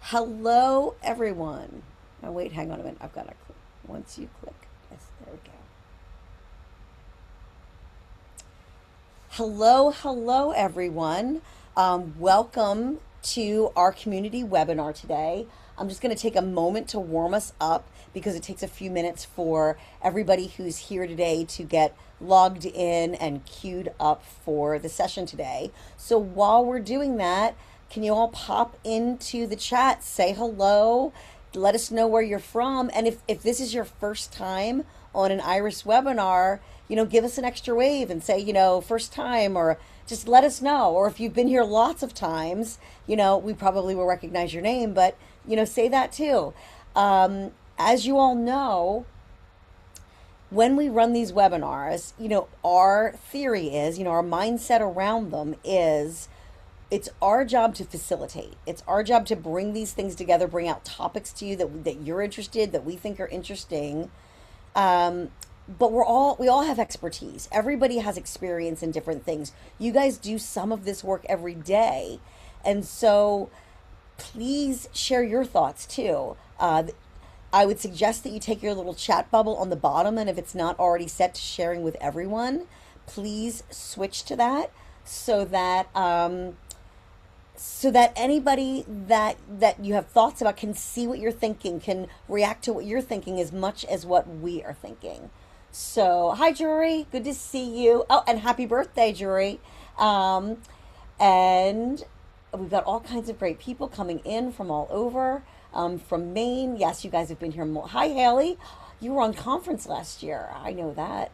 Hello, everyone. Oh, wait, hang on a minute. I've got to click. Once you click, yes, there we go. Hello, everyone. Welcome to our community webinar today. I'm just going to take a moment to warm us up because it takes a few minutes for everybody who's here today to get logged in and queued up for the session today. So while we're doing that, can you all pop into the chat, say hello, let us know where you're from, and if this is your first time on an Iris webinar, give us an extra wave and say, first time, or just let us know. Or if you've been here lots of times, we probably will recognize your name, but, say that too. As you all know, when we run these webinars, our theory is, our mindset around them is it's our job to facilitate. It's our job to bring these things together, bring out topics to you that you're interested, that we think are interesting. Um, but we all have expertise. Everybody has experience in different things. You guys do some of this work every day. And so please share your thoughts too. I would suggest that you take your little chat bubble on the bottom, and if it's not already set to sharing with everyone, please switch to that so that anybody that you have thoughts about can see what you're thinking, can react to what you're thinking as much as what we are thinking. So, hi, Jury. Good to see you. Oh, and happy birthday, Jury. Um, and we've got all kinds of great people coming in from all over. From Maine. Yes, you guys have been here more. Hi, Haley. You were on conference last year. I know that.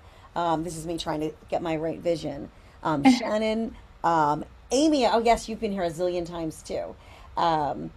This is me trying to get my right vision. Shannon, Amy. Oh, yes, you've been here a zillion times too. Um,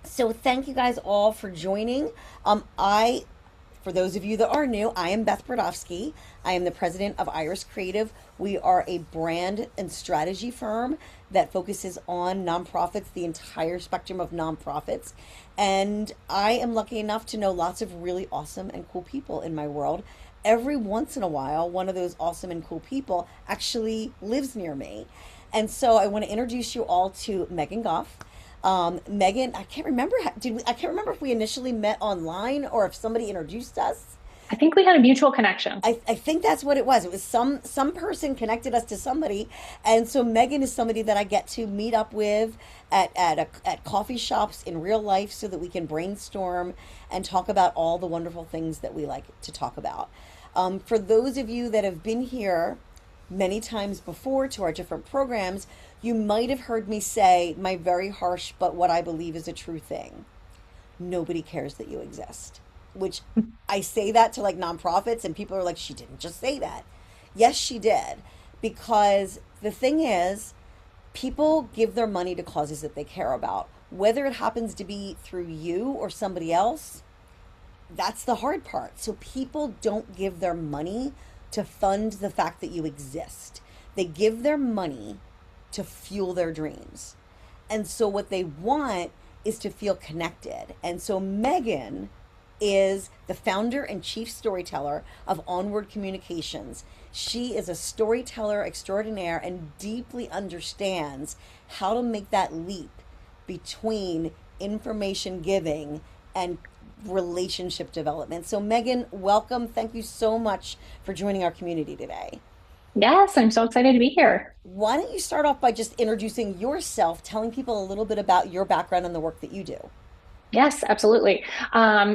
so thank you guys all for joining. For those of you that are new, I am Beth Brodowski. I am the president of Iris Creative. We are a brand and strategy firm that focuses on nonprofits, the entire spectrum of nonprofits. And I am lucky enough to know lots of really awesome and cool people in my world. Every once in a while, one of those awesome and cool people actually lives near me. And so I want to introduce you all to Megan Goff. Megan, I can't remember. I can't remember if we initially met online or if somebody introduced us. I think we had a mutual connection. I think that's what it was. It was some person connected us to somebody, and so Megan is somebody that I get to meet up with at coffee shops in real life, so that we can brainstorm and talk about all the wonderful things that we like to talk about. For those of you that have been here many times before to our different programs, you might have heard me say my very harsh but what I believe is a true thing: nobody cares that you exist. Which, I say that to like nonprofits, and people are like, she didn't just say that. Yes, she did. Because the thing is, people give their money to causes that they care about. Whether it happens to be through you or somebody else, that's the hard part. So people don't give their money to fund the fact that you exist. They give their money to fuel their dreams. And so what they want is to feel connected. And so Megan is the founder and chief storyteller of Onward Communications. She is a storyteller extraordinaire and deeply understands how to make that leap between information giving and relationship development. So, Megan, welcome. Thank you so much for joining our community today. Yes, I'm so excited to be here. Why don't you start off by just introducing yourself, telling people a little bit about your background and the work that you do? Yes, absolutely.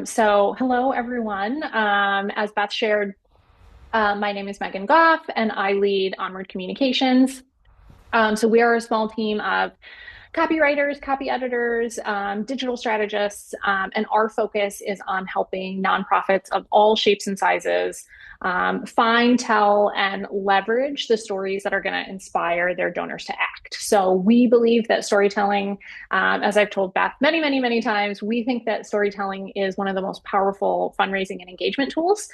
So hello, everyone. As Beth shared, my name is Megan Goff, and I lead Onward Communications. So we are a small team of copywriters, copy editors, digital strategists, and our focus is on helping nonprofits of all shapes and sizes find, tell, and leverage the stories that are going to inspire their donors to act. So we believe that storytelling, as I've told Beth many, many, many times, we think that storytelling is one of the most powerful fundraising and engagement tools.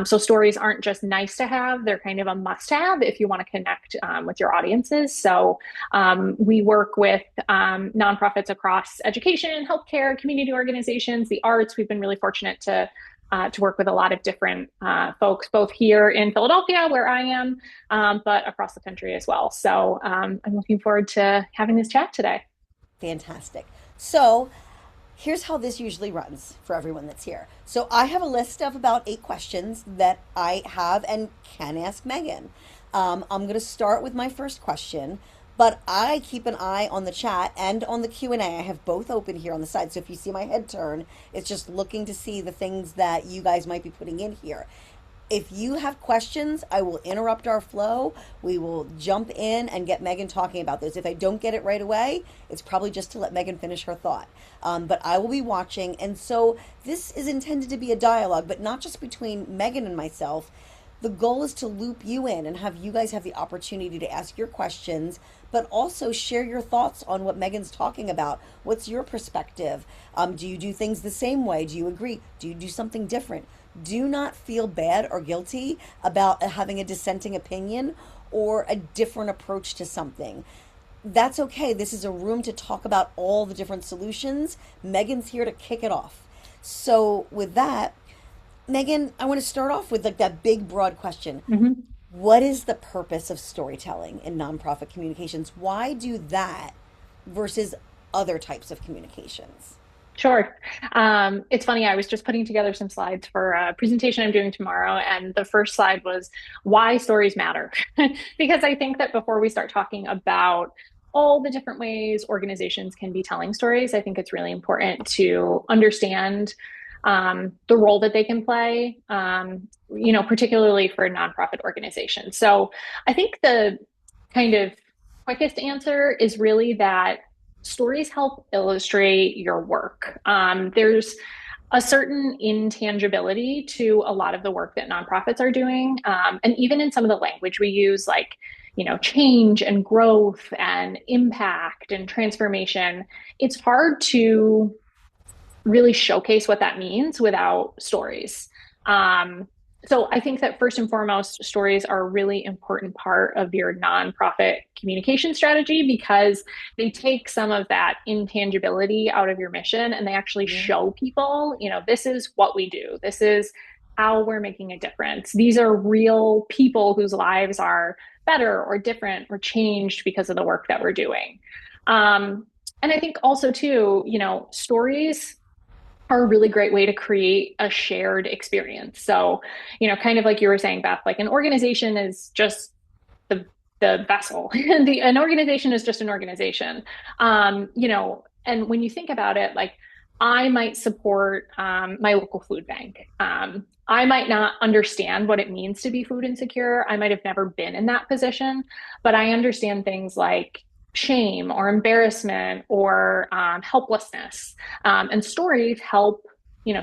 So stories aren't just nice to have; they're kind of a must-have if you want to connect with your audiences. So we work with nonprofits across education, healthcare, community organizations, the arts. We've been really fortunate to work with a lot of different folks, both here in Philadelphia, where I am, but across the country as well. So I'm looking forward to having this chat today. Fantastic. So here's how this usually runs for everyone that's here. So I have a list of about 8 questions that I have and can ask Megan. I'm going to start with my first question, but I keep an eye on the chat and on the Q&A. I have both open here on the side. So if you see my head turn, it's just looking to see the things that you guys might be putting in here. If you have questions, I will interrupt our flow. We will jump in and get Megan talking about those. If I don't get it right away, it's probably just to let Megan finish her thought. But I will be watching. And so this is intended to be a dialogue, but not just between Megan and myself. The goal is to loop you in and have you guys have the opportunity to ask your questions, but also share your thoughts on what Megan's talking about. What's your perspective? Do you do things the same way? Do you agree? Do you do something different? Do not feel bad or guilty about having a dissenting opinion or a different approach to something. That's okay. This is a room to talk about all the different solutions. Megan's here to kick it off. So, with that, Megan, I want to start off with like that big broad question. Mhm. What is the purpose of storytelling in nonprofit communications? Why do that versus other types of communications? Sure. It's funny, I was just putting together some slides for a presentation I'm doing tomorrow, and the first slide was why stories matter. Because I think that before we start talking about all the different ways organizations can be telling stories, I think it's really important to understand the role that they can play, particularly for nonprofit organizations. So I think the kind of quickest answer is really that stories help illustrate your work. There's a certain intangibility to a lot of the work that nonprofits are doing. And even in some of the language we use, like, change and growth and impact and transformation, it's hard to really showcase what that means without stories. So I think that first and foremost, stories are a really important part of your nonprofit communication strategy because they take some of that intangibility out of your mission and they actually Mhm. show people, this is what we do. This is how we're making a difference. These are real people whose lives are better or different or changed because of the work that we're doing. And I think also too, stories are a really great way to create a shared experience. So, kind of like you were saying, Beth, like an organization is just the the vessel. An organization is just an organization. And when you think about it, like I might support my local food bank. I might not understand what it means to be food insecure. I might have never been in that position, but I understand things like shame or embarrassment or helplessness. And stories help,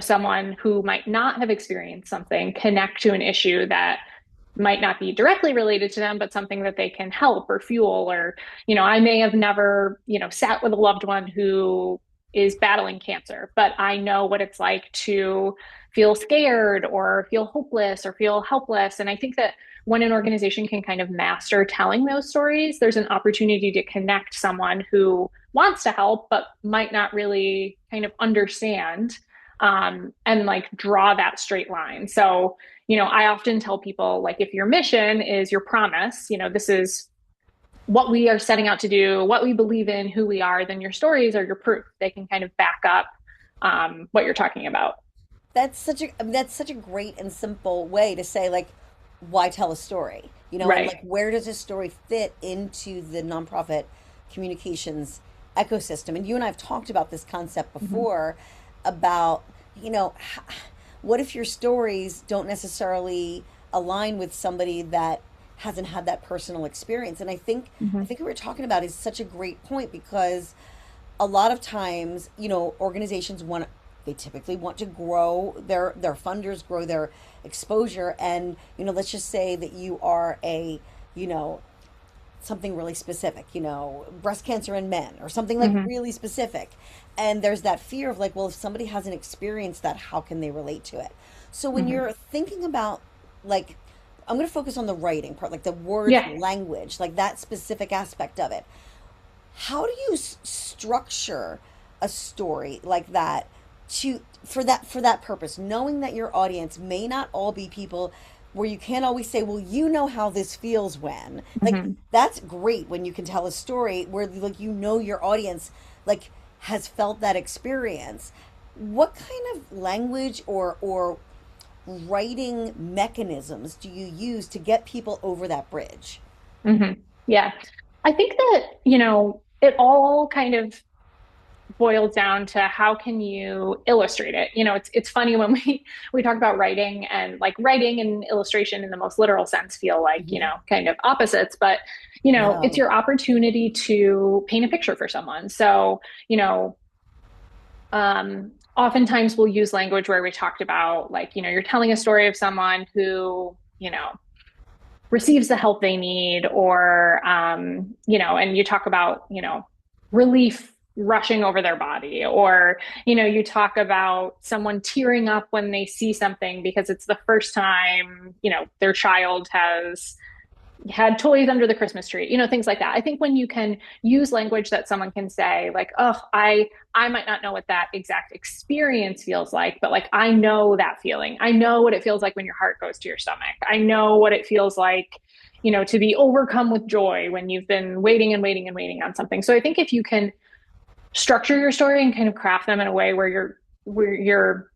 someone who might not have experienced something connect to an issue that might not be directly related to them, but something that they can help or fuel. Or, I may have never, sat with a loved one who is battling cancer, but I know what it's like to feel scared or feel hopeless or feel helpless. And I think that when an organization can kind of master telling those stories, there's an opportunity to connect someone who wants to help, but might not really kind of understand and like draw that straight line. So, I often tell people like, if your mission is your promise, this is what we are setting out to do, what we believe in, who we are, then your stories are your proof. They can kind of back up what you're talking about. That's such a great and simple way to say like why tell a story? And Right. like where does a story fit into the nonprofit communications ecosystem? And you and I have talked about this concept Mhm. before about, you know, what if your stories don't necessarily align with somebody that hasn't had that personal experience? And I Mhm. think what we're talking about is such a great point because a lot of times, organizations want they typically want to grow their funders, grow their exposure, and let's just say that you are a you know something really specific, breast cancer in men or something like Mhm. really specific. And there's that fear of like, well, if somebody hasn't experienced that, how can they relate to it? So when Mhm. you're thinking about like, I'm going to focus on the writing part, like the words, Yeah. the language, like that specific aspect of it. How do you structure a story like that to for that purpose, knowing that your audience may not all be people where you can't always say, well, you know how this feels when. Like, Hmm. that's great when you can tell a story where, like, you know, your audience, like, has felt that experience. What kind of language or writing mechanisms do you use to get people over that bridge? Hmm. Yeah. I think that, it all kind of boils down to how can you illustrate it. It's funny when we talk about writing, and like writing and illustration in the most literal sense feel like, Hmm. kind of opposites, but it's No. your opportunity to paint a picture for someone. So, oftentimes we'll use language where we talked about, like, you're telling a story of someone who, receives the help they need, or and you talk about, relief rushing over their body, or you talk about someone tearing up when they see something because it's the first time their child has had toys under the Christmas tree, things like that. I think when you can use language that someone can say, like, oh, I might not know what that exact experience feels like, but like I know that feeling. I know what it feels like when your heart goes to your stomach. I know what it feels like, to be overcome with joy when you've been waiting and waiting and waiting on something. So I think if you can structure your story and kind of craft them in a way where you're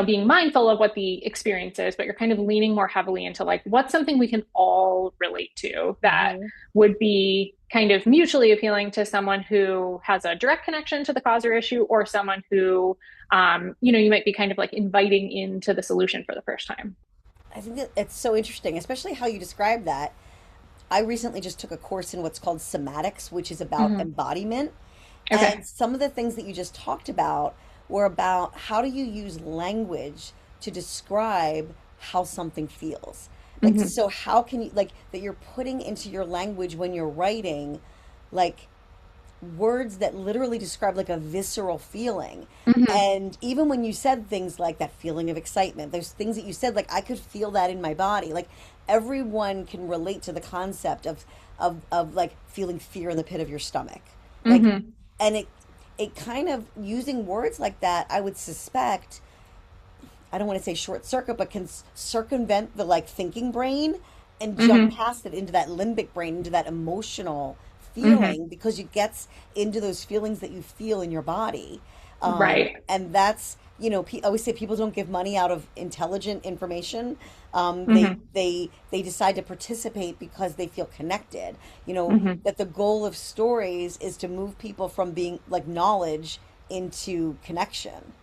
being mindful of what the experience is, but you're kind of leaning more heavily into like what's something we can all relate to that Hmm. would be kind of mutually appealing to someone who has a direct connection to the cause or issue, or someone who you might be kind of like inviting into the solution for the first time. I think that it's so interesting, especially how you describe that. I recently just took a course in what's called somatics, which is about Hmm. embodiment. And Okay. some of the things that you just talked about were about how do you use language to describe how something feels. Like, Hmm. so how can you, like, that you're putting into your language when you're writing, like, words that literally describe like a visceral feeling. Hmm. And even when you said things like that feeling of excitement, those things that you said, like I could feel that in my body. Like everyone can relate to the concept of like feeling fear in the pit of your stomach. Like, Hmm. and it kind of using words like that, I would suspect, I don't want to say short circuit, but can circumvent the like thinking brain and jump Hmm. past it into that limbic brain, into that emotional Hmm. feeling, because it gets into those feelings that you feel in your body. Right. And that's, I always say people don't give money out of intelligent information. Hmm. They decide to participate because they feel connected. Hmm. That the goal of stories is to move people from being like knowledge into connection,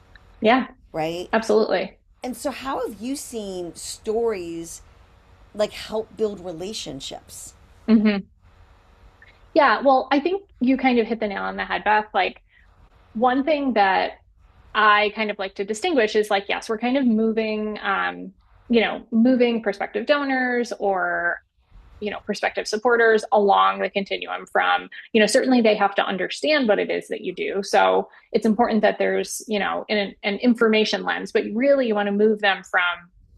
Yeah, right? absolutely. And so, how have you seen stories like help build relationships? Hmm. Yeah, well, I think you kind of hit the nail on the head, Beth. Like, one thing that I kind of like to distinguish is like, yes, we're kind of moving prospective donors, or, prospective supporters along the continuum from, certainly they have to understand what it is that you do. So it's important that there's, an information lens, but really you want to move them from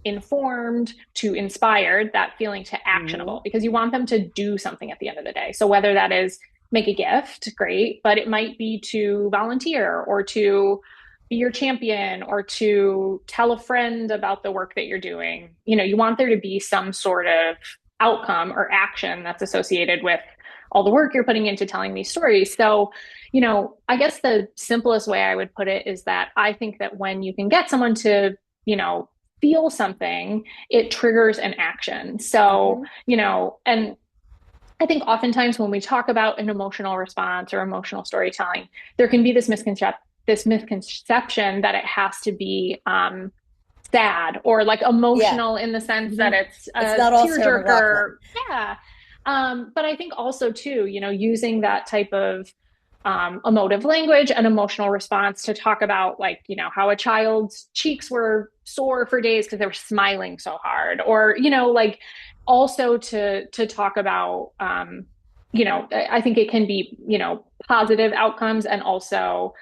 informed to inspired, that feeling, to Hmm. actionable, because you want them to do something at the end of the day. So whether that is make a gift, great, but it might be to volunteer, or to be your champion, or to tell a friend about the work that you're doing. You want there to be some sort of outcome or action that's associated with all the work you're putting into telling these stories. So, I guess the simplest way I would put it is that I think that when you can get someone to, feel something, it triggers an action. So, Hmm. and I think oftentimes when we talk about an emotional response or emotional storytelling, there can be this misconception that it has to be sad, or like Yeah. emotional in the sense that Hmm. it's It's a not all Sarah tearjerker. McLachlan. Yeah. But I think also too, using that type of emotive language and emotional response to talk about, like, how a child's cheeks were sore for days because they were smiling so hard, or, like, also to talk about, I think it can be, positive outcomes, and also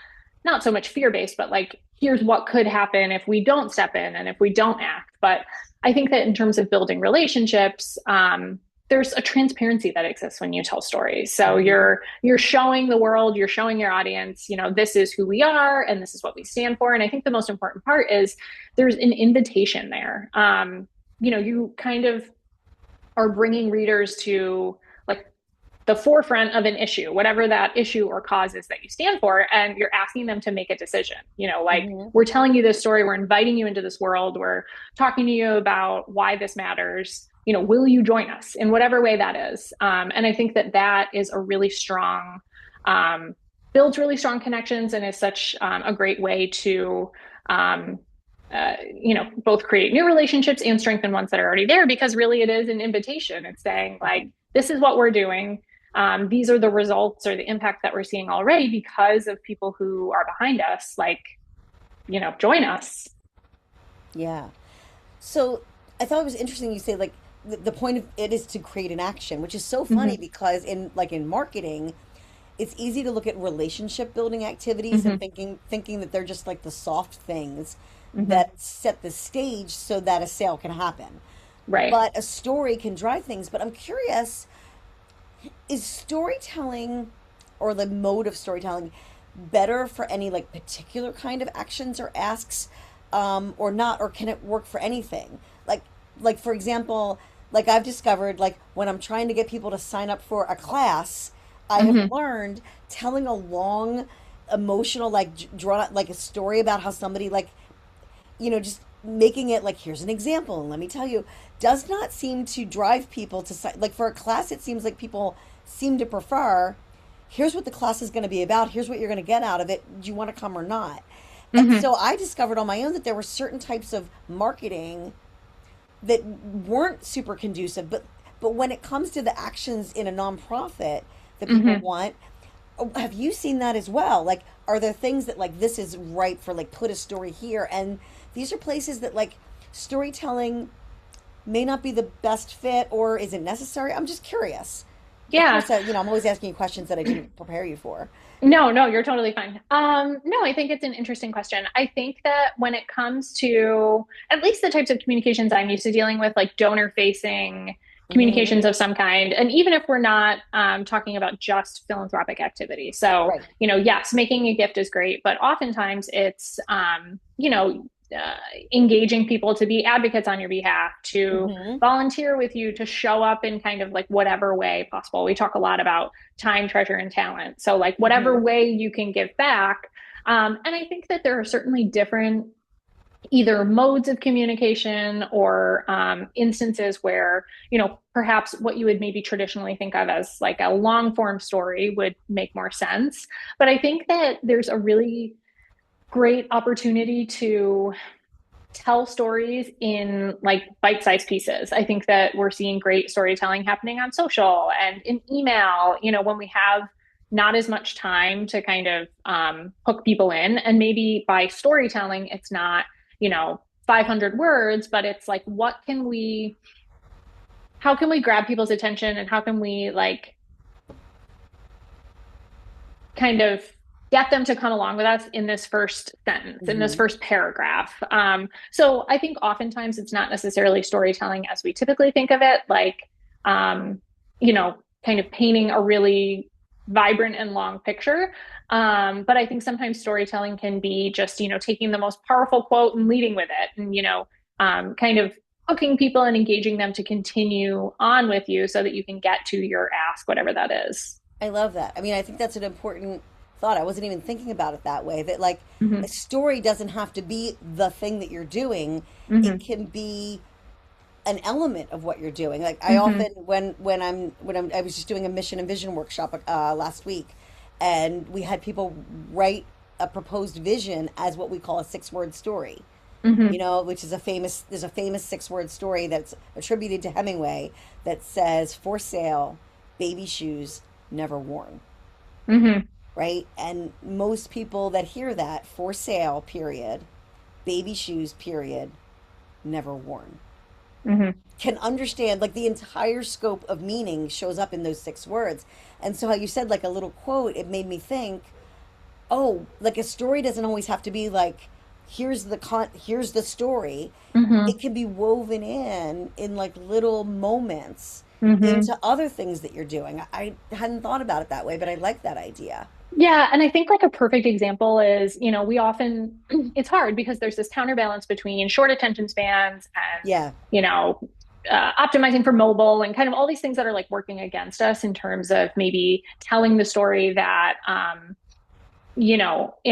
not so much fear based, but like, here's what could happen if we don't step in and if we don't act. But I think that in terms of building relationships, there's a transparency that exists when you tell stories. So Hmm. you're showing the world, you're showing your audience, this is who we are and this is what we stand for. And I think the most important part is there's an invitation there. you kind of are bringing readers to like the forefront of an issue, whatever that issue or cause is that you stand for, and you're asking them to make a decision. Like Hmm. we're telling you this story, we're inviting you into this world, we're talking to you about why this matters. Will you join us in whatever way that is? And I think that that is a really strong, um, builds really strong connections and is such a great way to um, both create new relationships and strengthen ones that are already there because really it is an invitation. It's saying, like, this is what we're doing. These are the results or the impact that we're seeing already because of people who are behind us. Like, join us. Yeah. So I thought it was interesting you say like the point of it is to create an action, which is so funny Mm-hmm. because in marketing, it's easy to look at relationship building activities and Mm-hmm. thinking that they're just like the soft things Mm-hmm. that set the stage so that a sale can happen. Right. But a story can drive things. But I'm curious, is storytelling or the mode of storytelling better for any like particular kind of actions or asks, or not, or can it work for anything? like like for example, like I've discovered, like when I'm trying to get people to sign up for a class, I have Mm-hmm. learned telling a long emotional, like drawn out like a story about how somebody, like, just making it like, here's an example and let me tell you, does not seem to drive people to like for a class. It seems like people seem to prefer, here's what the class is going to be about, here's what you're going to get out of it, do you want to come or not? And Mm-hmm. so I discovered on my own that there were certain types of marketing that weren't super conducive, but when it comes to the actions in a nonprofit that people Mm-hmm. want, have you seen that as well? Like, are there things that like this is right for, like, put a story here, and these are places that like storytelling may not be the best fit or isn't necessary? I'm just curious. Of Yeah. course, I'm always asking you questions that I didn't prepare you for. No, no, you're totally fine. No, I think it's an interesting question. I think that when it comes to at least the types of communications I'm used to dealing with, like donor facing Hmm. communications of some kind, and even if we're not talking about just philanthropic activity. So, Right. yes, making a gift is great, but oftentimes it's, engaging people to be advocates on your behalf, to Hmm. volunteer with you, to show up in kind of like whatever way possible. We talk a lot about time, treasure, and talent. So, like, whatever Hmm. way you can give back. And I think that there are certainly different either modes of communication or instances where, perhaps what you would maybe traditionally think of as like a long form story would make more sense. But I think that there's a really great opportunity to tell stories in like bite-sized pieces. I think that we're seeing great storytelling happening on social and in email, when we have not as much time to kind of hook people in. And maybe by storytelling, it's not, 500 words, but it's like, how can we grab people's attention and how can we like kind of get them to come along with us in this first sentence, in this Hmm. first paragraph. So I think oftentimes it's not necessarily storytelling as we typically think of it, like, um, kind of painting a really vibrant and long picture. But I think sometimes storytelling can be just, taking the most powerful quote and leading with it and, kind of hooking people and engaging them to continue on with you so that you can get to your ask, whatever that is. I love that. I mean, I think that's an important thought. I wasn't even thinking about it that way. That like a Mm-hmm. story doesn't have to be the thing that you're doing. It Mm-hmm. can be an element of what you're doing. Like I Mm-hmm. often, I was just doing a mission and vision workshop last week, and we had people write a proposed vision as what we call a 6-word story. Mm-hmm. Which is there's a famous 6-word story that's attributed to Hemingway that says, "For sale, baby shoes never worn." Mm-hmm. Right? And most people that hear that, "for sale, period, baby shoes, period, never worn," Mm-hmm. can understand like the entire scope of meaning shows up in those 6 words. And so how you said like a little quote, it made me think, oh, like a story doesn't always have to be like, here's the story. Mm-hmm. It can be woven in like little moments Mm-hmm. into other things that you're doing. I hadn't thought about it that way, but I like that idea. Yeah, and I think like a perfect example is, we often it's hard because there's this counterbalance between short attention spans and, Yeah, you know, optimizing for mobile and kind of all these things that are like working against us in terms of maybe telling the story that, in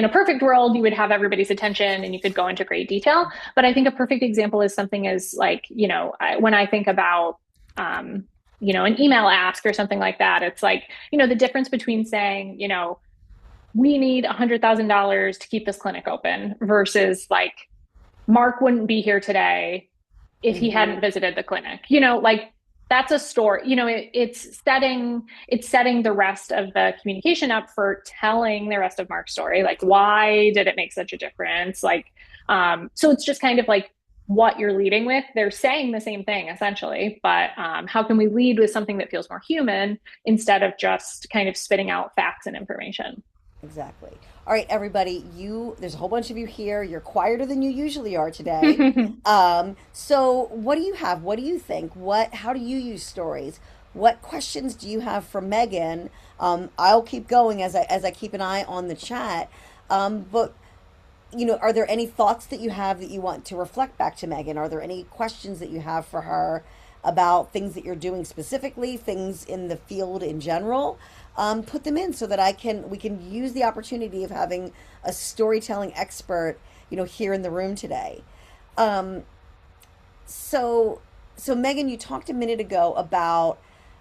a perfect world, you would have everybody's attention and you could go into great detail. But I think a perfect example is something as like, when I think about, um, an email ask or something like that, it's like, the difference between saying, we need $100,000 to keep this clinic open versus like Mark wouldn't be here today if he hmm hadn't visited the clinic. Like that's a story. It's setting the rest of the communication up for telling the rest of Mark's story. Like why did it make such a difference? Like so it's just kind of like what you're leading with. They're saying the same thing essentially, but how can we lead with something that feels more human instead of just kind of spitting out facts and information? exactly. All right, everybody, there's a whole bunch of you here. You're quieter than you usually are today. So what do you have? What do you think? How do you use stories? What questions do you have for Megan? I'll keep going as I keep an eye on the chat. But are there any thoughts that you have that you want to reflect back to Megan? Are there any questions that you have for her about things that you're doing specifically, things in the field in general? Put them in so that we can use the opportunity of having a storytelling expert, here in the room today. Um, so, so Megan, you talked a minute ago about,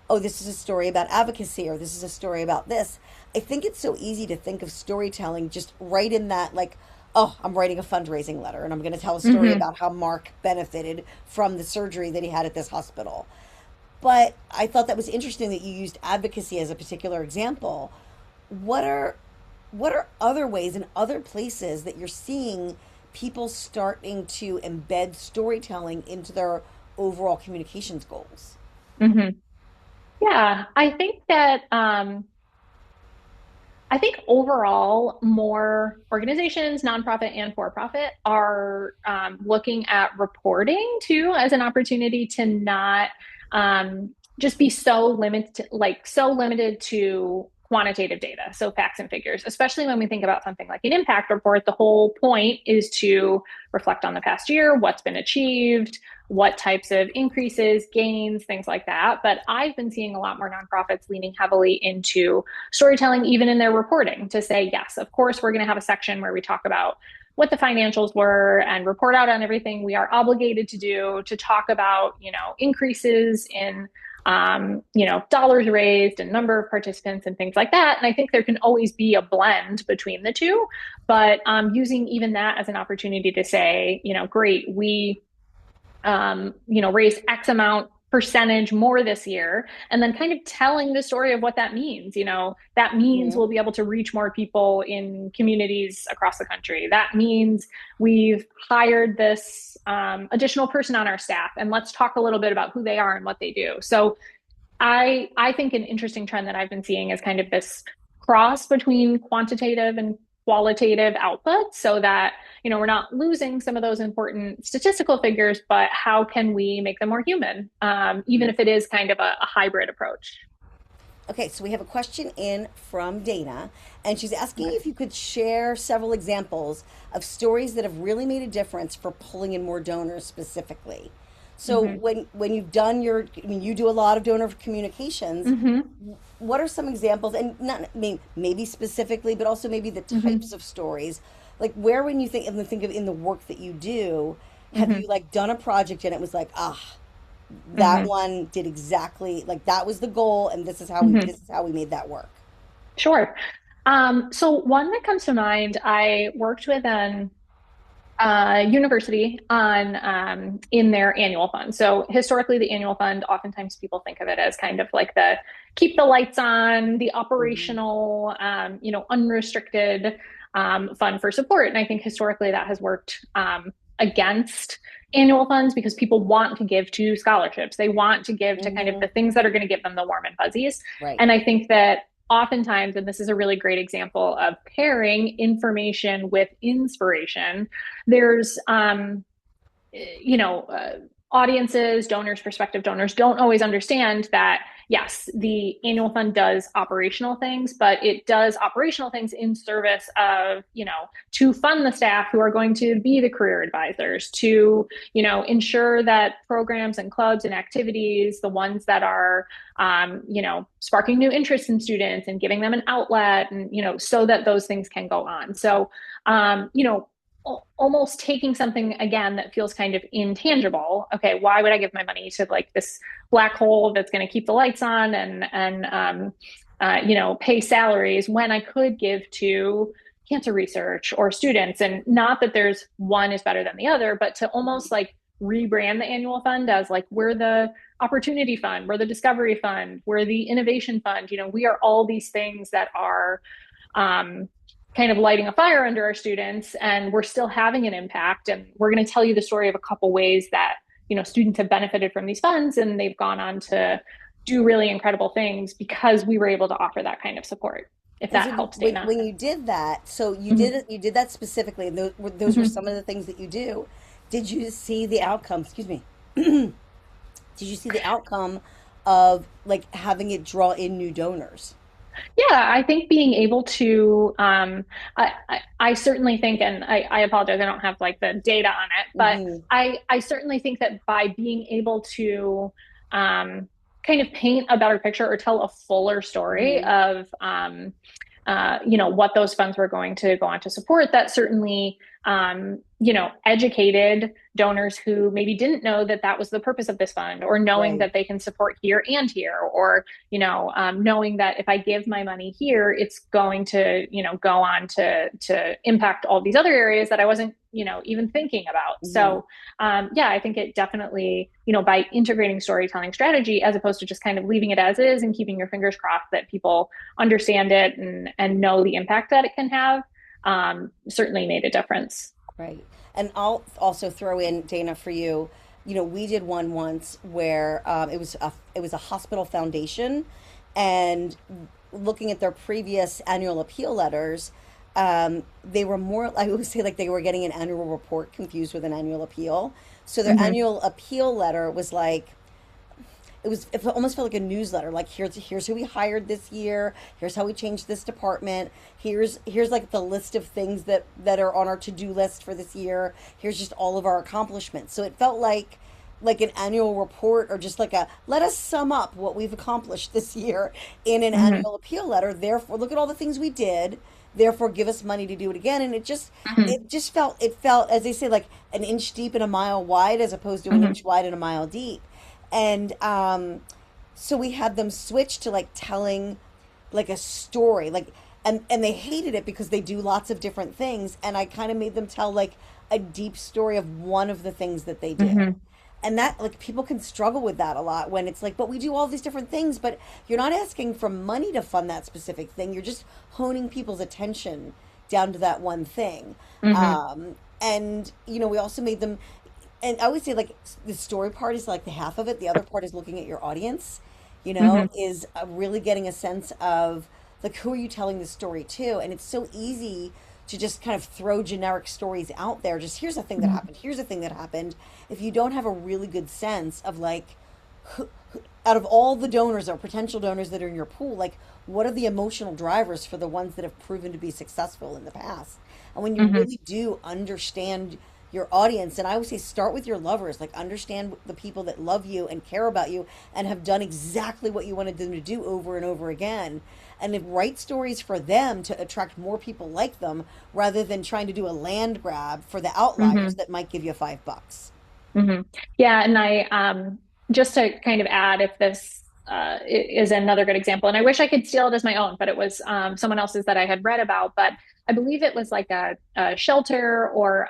oh, this is a story about advocacy, or this is a story about this. I think it's so easy to think of storytelling just right in that, like, oh, I'm writing a fundraising letter and I'm going to tell a story Hmm. about how Mark benefited from the surgery that he had at this hospital. But I thought that was interesting that you used advocacy as a particular example. What are what are other ways and other places that you're seeing people starting to embed storytelling into their overall communications goals? Hmm. Yeah, I think overall, more organizations, nonprofit and for profit, are looking at reporting too as an opportunity to not just be so limited to quantitative data, so facts and figures, especially when we think about something like an impact report. The whole point is to reflect on the past year, what's been achieved, what types of increases, gains, things like that. But I've been seeing a lot more nonprofits leaning heavily into storytelling, even in their reporting, to say, yes, of course, we're going to have a section where we talk about what the financials were and report out on everything we are obligated to do to talk about, increases in, dollars raised and number of participants and things like that. And I think there can always be a blend between the two, but using even that as an opportunity to say, great, we raised X amount percentage more this year, and then kind of telling the story of what that means. That means Mhm. we'll be able to reach more people in communities across the country. That means we've hired this additional person on our staff, and let's talk a little bit about who they are and what they do. So I think an interesting trend that I've been seeing is kind of this cross between quantitative and qualitative outputs so that, we're not losing some of those important statistical figures, but how can we make them more human, even if it is kind of a hybrid approach. Okay, so we have a question in from Dana, and she's asking Okay. if you could share several examples of stories that have really made a difference for pulling in more donors specifically. So Hmm. when you've done I mean, you do a lot of donor communications. Hmm. What are some examples, and not, I mean, maybe specifically, but also maybe the types Hmm. of stories, like where when you think of in the work that you do, have Hmm. you like done a project and it was like, ah, that Hmm. one did exactly like that was the goal, and Hmm. this is how we made that work. Sure. So one that comes to mind, I worked with an university on in their annual fund. So historically, the annual fund, oftentimes people think of it as kind of like the keep the lights on, the Mhm. operational, unrestricted fund for support. And I think historically that has worked against annual funds because people want to give to scholarships. They want to give to kind of the Mhm. things that are going to give them the warm and fuzzies. Right. And I think that oftentimes, and this is a really great example of pairing information with inspiration, there's you know uh, audiences, donors, prospective donors don't always understand that yes, the annual fund does operational things, but it does operational things in service of, to fund the staff who are going to be the career advisors, to, ensure that programs and clubs and activities, the ones that are, sparking new interest in students and giving them an outlet and, so that those things can go on. So, almost taking something again that feels kind of intangible. Okay, why would I give my money to like this black hole that's going to keep the lights on and pay salaries when I could give to cancer research or students? And not that there's one is better than the other, but to almost like rebrand the annual fund as like we're the opportunity fund, we're the discovery fund, we're the innovation fund. We are all these things that are um, kind of lighting a fire under our students, and we're still having an impact. And we're going to tell you the story of a couple ways that students have benefited from these funds, and they've gone on to do really incredible things because we were able to offer that kind of support. If And that so helps, when, Dana. when you did that, so you did Mm-hmm. it, you did that specifically, and those were Mm-hmm. some of the things that you do. Did you see the outcome? Excuse me. Did you see the outcome of like having it draw in new donors? Yeah, I think being able to, I certainly think, and I apologize, I don't have like the data on it, but Hmm. I certainly think that by being able to kind of paint a better picture or tell a fuller story Hmm. of, what those funds were going to go on to support, that certainly, educated donors who maybe didn't know that that was the purpose of this fund, or knowing Right. that they can support here and here, or knowing that if I give my money here, it's going to, go on to impact all these other areas that I wasn't, even thinking about. Hmm. So, yeah, I think it definitely, by integrating storytelling strategy as opposed to just kind of leaving it as is and keeping your fingers crossed that people understand it and know the impact that it can have, certainly made a difference. Right. And I'll also throw in, Dana, for you, we did one once where it was a hospital foundation, and looking at their previous annual appeal letters, they were more, I would say, like they were getting an annual report confused with an annual appeal. So their Mm-hmm. annual appeal letter was like, it almost felt like a newsletter, like here's who we hired this year, here's how we changed this department, here's like the list of things that are on our to-do list for this year, here's just all of our accomplishments. So it felt like an annual report, or just like a let us sum up what we've accomplished this year in an Mm-hmm. annual appeal letter. Therefore, look at all the things we did, therefore give us money to do it again. And it felt, as they say, like an inch deep and a mile wide, as opposed to an Mm-hmm. inch wide and a mile deep. And so we had them switch to like telling like a story, like, and they hated it because they do lots of different things, and I kind of made them tell like a deep story of one of the things that they did. Mm-hmm. And that, like, people can struggle with that a lot, when it's like, but we do all these different things, but you're not asking for money to fund that specific thing, you're just honing people's attention down to that one thing. Mm-hmm. And we also made them, and I always say, like, the story part is like the half of it. The other part is looking at your audience, Mm-hmm. is really getting a sense of like, who are you telling the story to? And it's so easy to just kind of throw generic stories out there. Just here's a thing that happened. Here's a thing that happened. If you don't have a really good sense of like, out of all the donors or potential donors that are in your pool, like, what are the emotional drivers for the ones that have proven to be successful in the past? And when you Mm-hmm. really do understand your audience, and I always say start with your lovers, like understand the people that love you and care about you and have done exactly what you wanted them to do over and over again. And if write stories for them to attract more people like them, rather than trying to do a land grab for the outliers Mm-hmm. that might give you $5. Hmm. Yeah, and I just to kind of add, if this is another good example, and I wish I could steal it as my own, but it was someone else's that I had read about. But I believe it was like a shelter or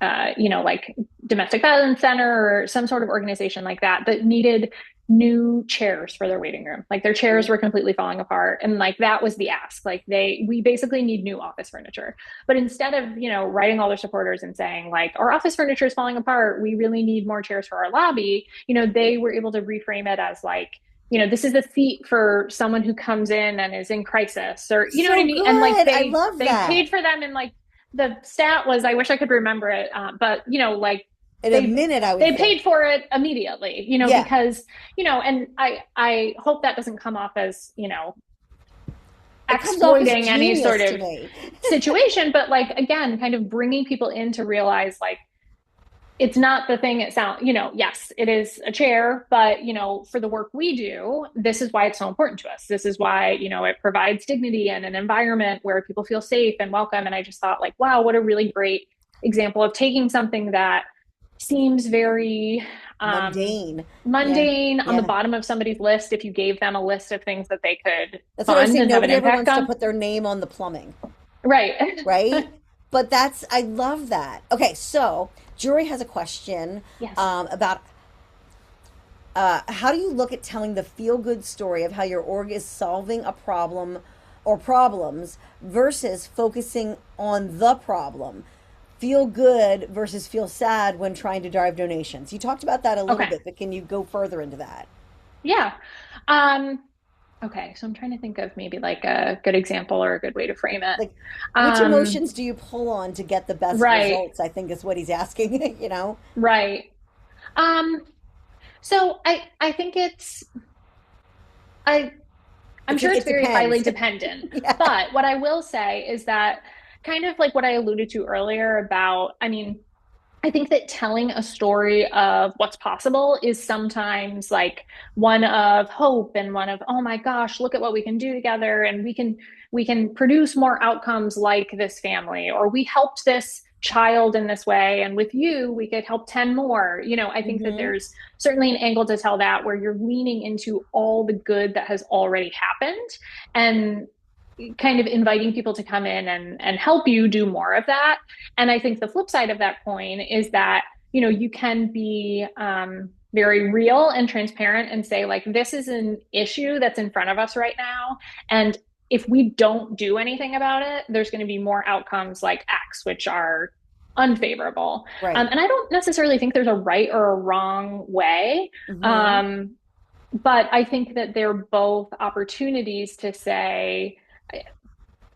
like domestic violence center or some sort of organization like that that needed new chairs for their waiting room. Like their chairs were completely falling apart, and like that was the ask. Like we basically need new office furniture. But instead of, writing all their supporters and saying like our office furniture is falling apart, we really need more chairs for our lobby, they were able to reframe it as like, this is a seat for someone who comes in and is in crisis, or you know what I So mean? And like good. I love they that. paid for them, and like the stat was, I wish I could remember it, but like In a they minute, I would they think. paid for it immediately, Yeah, because, and I hope that doesn't come off as, it comes off as exploiting any sort genius to of me. situation, but like, again, kind of bringing people in to realize, like, it's not the thing it sounds, yes, it is a chair, but, for the work we do, this is why it's so important to us. This is why, it provides dignity and an environment where people feel safe and welcome. And I just thought, like, wow, what a really great example of taking something that seems very Mundane. Yeah, mundane on the yeah. bottom of somebody's list. If you gave them a list of things that they could That's what I was fund saying. and have an Nobody ever impact wants to on. put their name on the plumbing, Right. right? But that's, I love that. Okay, so Jory has a question Yes. about how do you look at telling the feel good story of how your org is solving a problem or problems versus focusing on the problem? Feel good versus feel sad when trying to drive donations. You talked about that a little Okay. bit, but can you go further into that? Yeah. Um, okay. So I'm trying to think of maybe like a good example or a good way to frame it. Like, which Um, emotions do you pull on to get the best right. results? I think is what he's asking, you know? Right. Um, so I think I I'm sure it's It very highly depends. dependent. Yeah. But what I will say is that, kind of like what I alluded to earlier about, I mean, I think that telling a story of what's possible is sometimes like one of hope and one of, oh my gosh, look at what we can do together, and we can produce more outcomes like this family, or we helped this child in this way, and with you we could help 10 more. I think that Hmm. there's certainly an angle to tell that, where you're leaning into all the good that has already happened, and kind of inviting people to come in and help you do more of that. And I think the flip side of that coin is that, you can be very real and transparent and say, like, this is an issue that's in front of us right now. And if we don't do anything about it, there's going to be more outcomes like X, which are unfavorable. Right. And I don't necessarily think there's a right or a wrong way. Hmm. Um, but I think that they're both opportunities to say,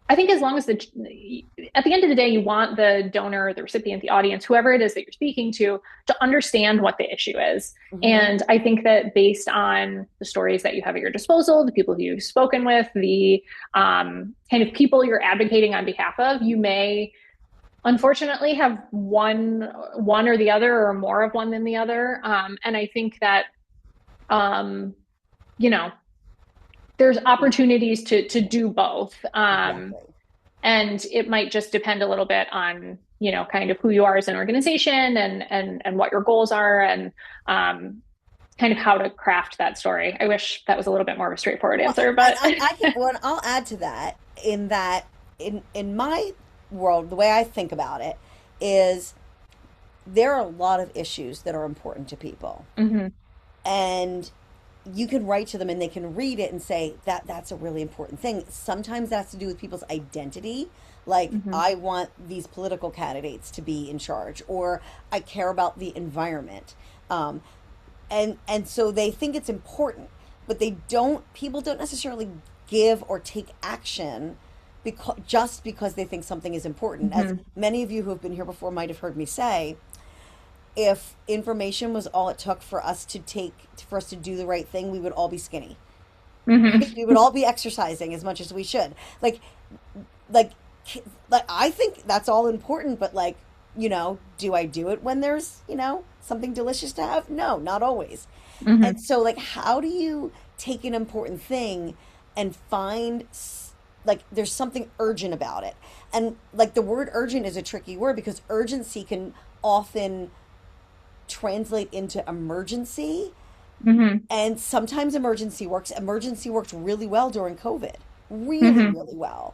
I think as long as at the end of the day, you want the donor, the recipient, the audience, whoever it is that you're speaking to understand what the issue is. Hmm. And I think that based on the stories that you have at your disposal, the people who you've spoken with, the kind of people you're advocating on behalf of, you may unfortunately have one or the other, or more of one than the other. And I think that, um, you know, there's opportunities to do both. Exactly. And it might just depend a little bit on, kind of who you are as an organization, and what your goals are, and kind of how to craft that story. I wish that was a little bit more of a straightforward Well, answer, and but I can, well, I'll add to that in that in my world, the way I think about it is there are a lot of issues that are important to people. hmm And you can write to them and they can read it and say that that's a really important thing. Sometimes that has to do with people's identity. Like, hmm I want these political candidates to be in charge, or I care about the environment. Um, and so they think it's important, but they don't, people don't necessarily give or take action just because they think something is important. As hmm many of you who have been here before might have heard me say, if information was all it took for us to do the right thing, we would all be skinny. hmm We would all be exercising as much as we should. Like like I think that's all important, but like, do I do it when there's, something delicious to have? No, not always. And hmm so, like, how do you take an important thing and find like there's something urgent about it? And like the word urgent is a tricky word because urgency can often translate into emergency. hmm And sometimes emergency works. Emergency worked really well during COVID, really, hmm really well.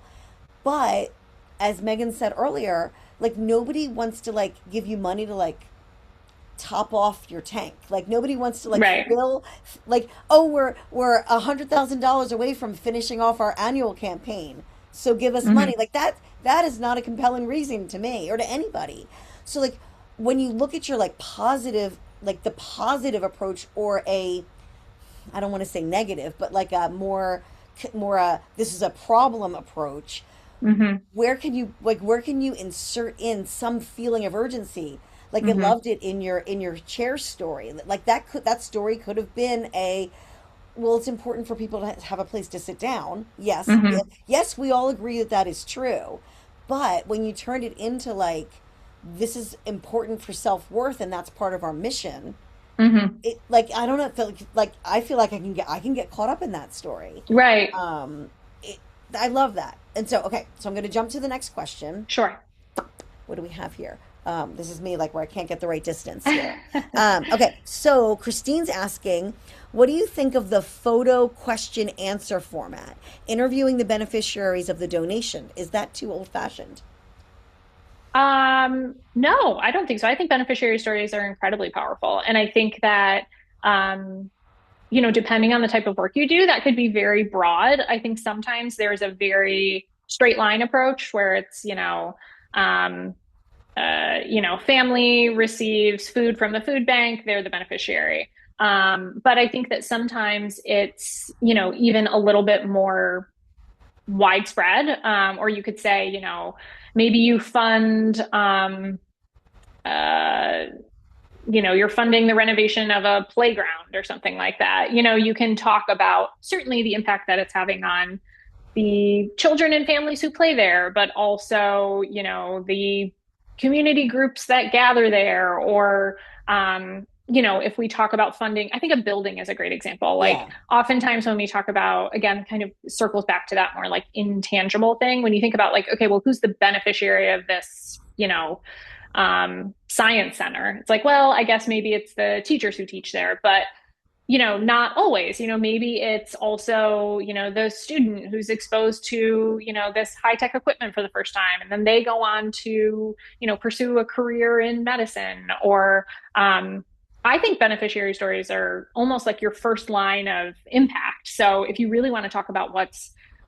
But as Megan said earlier, like nobody wants to like give you money to like top off your tank. Like nobody wants to like Right. fill like, oh, we're $100,000 away from finishing off our annual campaign. So give us money. hmm Like that is not a compelling reason to me or to anybody. So like when you look at your like positive, like the positive approach, or a, I don't want to say negative, but like a more this is a problem approach, hmm where can you insert in some feeling of urgency? Like I Hmm. loved it in your chair story. Like that story could have been a, well, it's important for people to have a place to sit down. Yes, Hmm. yes, we all agree that that is true. But when you turned it into like, this is important for self-worth and that's part of our mission, Hmm. it, like, I don't know, like I feel like I can get caught up in that story. Right. Um, it, I love that. And so, okay, so I'm going to jump to the next question. Sure. What do we have here? This is me, like where I can't get the right distance here. Okay, so Christine's asking, what do you think of the photo question answer format? Interviewing the beneficiaries of the donation. Is that too old fashioned? No, I don't think so. I think beneficiary stories are incredibly powerful. And I think that, um, depending on the type of work you do, that could be very broad. I think sometimes there's a very straight line approach where it's, um, family receives food from the food bank, they're the beneficiary. But I think that sometimes it's, even a little bit more widespread. Or you could say, maybe you fund, uh, you're funding the renovation of a playground or something like that. You can talk about certainly the impact that it's having on the children and families who play there, but also, the community groups that gather there, or, if we talk about funding, I think a building is a great example. Like, Yeah, oftentimes when we talk about, again, kind of circles back to that more like intangible thing, when you think about, like, okay, well, who's the beneficiary of this, science center? It's like, well, I guess maybe it's the teachers who teach there, but not always. Maybe it's also, the student who's exposed to, this high tech equipment for the first time, and then they go on to, pursue a career in medicine. Or, I think beneficiary stories are almost like your first line of impact. So if you really want to talk about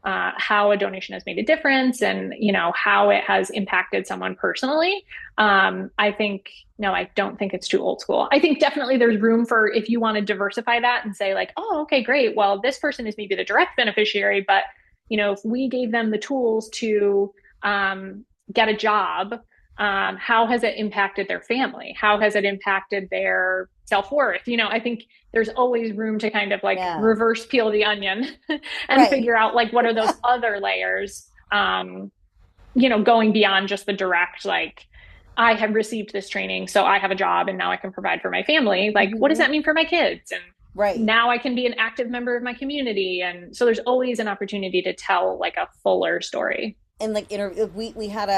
how a donation has made a difference, and, how it has impacted someone personally, I think, no, I don't think it's too old school. I think definitely there's room for, if you want to diversify that and say, like, oh, okay, great. Well, this person is maybe the direct beneficiary, but, if we gave them the tools to, get a job, how has it impacted their family? How has it impacted their self-worth? I think there's always room to kind of like yeah, reverse peel the onion and right. figure out, like, what are those other layers, going beyond just the direct, like, I have received this training, so I have a job and now I can provide for my family. Like, what does Hmm. that mean for my kids? And Right. now I can be an active member of my community. And so there's always an opportunity to tell like a fuller story. And like we had